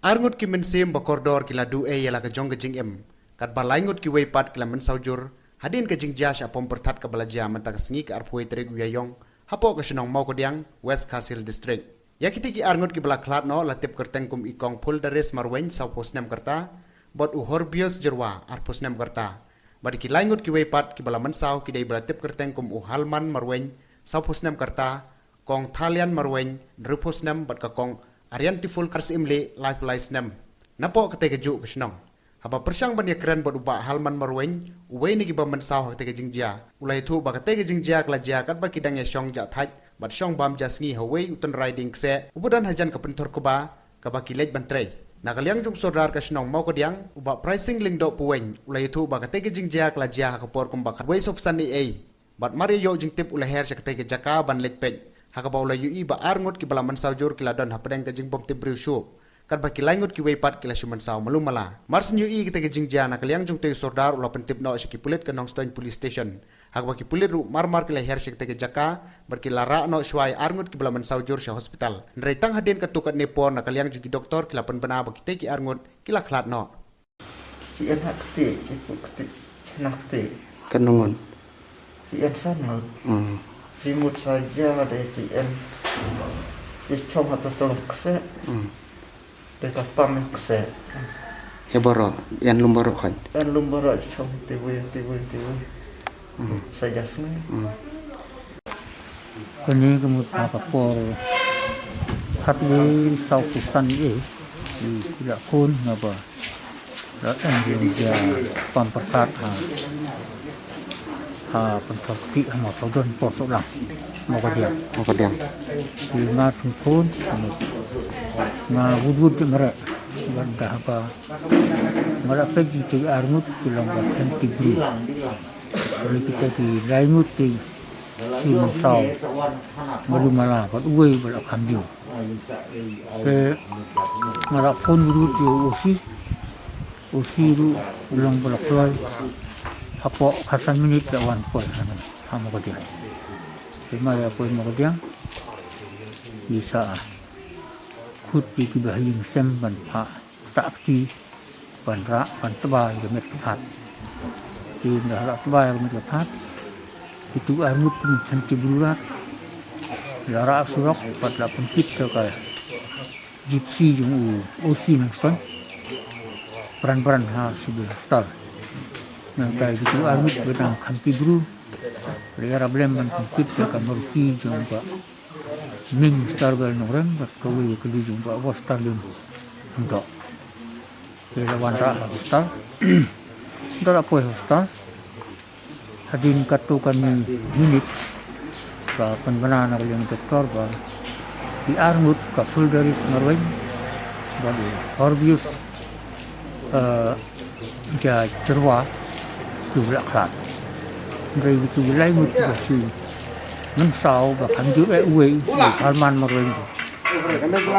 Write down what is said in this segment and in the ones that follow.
Arngut ki mensim bakordor kila du yala ke jong ke jing em. Kat balaingut ki weipat kila mensawjur. Hadin ke Jingshah apom Pyrthat ke balaja mentang sengi ke arpui terik wiayong. Hapo ke senong Mawkadiang, West Kasil District. Ya kiti ki Arngut ki bala Khlad no latip kerteng kum ikong pul daris marwen sau posnem kerta. Bot uhor bios jerwa arposnem kerta. Badi ki laingut ki weipat ki bala Mynsaw ki dai balatip kerteng kum uhalman marwen sau posnem kerta. Kong thalian marwen druposnem bat ka kong Ariantiful kars imli life nem. Napo kete keju kesenong. Haba persyang ban keren bot ubah halman marwen. Uwe ni kiba Mynsaw kete ke Jingshah. Ulai tu ba kete ke Jingshah kelajia kat ba kidang ya syong ja thaj. Bat syong bam ja sengi hawe utan riding kse. Ubudan hajan ke pentor kuba kaba kilej bantrei. Nakaliang jung sodar kesenong Mawkadiang ubah pricing ling dok puwen. Ulai tu ba kete ke Jingshah kelajia khubor kumba khatwe sopsan ni ei. Bat mari yo jingtip ulai her kete ke Jaka ban lejpej. Hakaba ulai yui ba Arngut ki bala Mynsaw jur kila don hapadeng ke jingpom tibriu syu. Kat ba kilaingut ki weipat kila syu Mynsaw malumala. Marsin yui kita ke Jingshah na kaliang jung te sordar ula pentip no ki pulit ke Nongstoin police station. Hakaba ki pulit ru marmar kila her kita ke Jaka bar kila ra no syuai Arngut ki bala Mynsaw jur sya hospital. Nrai tang hadin ka tukat nepon na kaliang jung ki doktor kila penbena ba kite ki Arngut kila Khlad no. Si en hak kete kete cenah kete. Kenungun. Si en sana. Jimut saja dari CN Iscom atau tolong kese Dekat pamit kese Heboro, yang lumboro kan? Yang lumboro iscom tiwi Saja semua Kini kemud apa por Hatwe sau kusan ye Tidak pun apa Datang dia Pyrthat pentopi sama prodon posok lang Mawkadiang. Di ngatun pun wudwud merek benda apa merek pergi ke Arngut bilang bahkan tibri kalau kita di lainut di si Mynsaw malumala buat uwe balak kamdio ke merek pun wudwud di usi ru bilang balak keluar Hapo kasan minit lawan pun Mawkadiang. Terima ya pun Mawkadiang bisa hut di kibahing sem ban pa takti ban ra ban tebay gemet kepat. Di dah tebay gemet kepat itu Arngut pun cantik berurat. Lara surok pat la penkit ke gypsy jung osi nangson. Peran-peran ha sibil star. Nanti itu Arngut benang kanti bru, mereka problem ban konflik dengan Murki jumpa Ming star bel norem, berkawin kali jumpa was star lem untuk mereka wanita star, tidak apa star, hadin katu kami minit, penbenaran yang doktor di Arngut kapsul dari Norway, dari Horbius, ja jerwa. Tu belak Khlad. Dari itu lainut basi Mynsaw bahkan juga uwe halman marwen.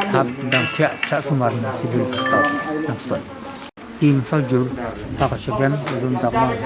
Hab dan cak sumar sibil stop dan stop. Tim saljur tak segan belum tak mau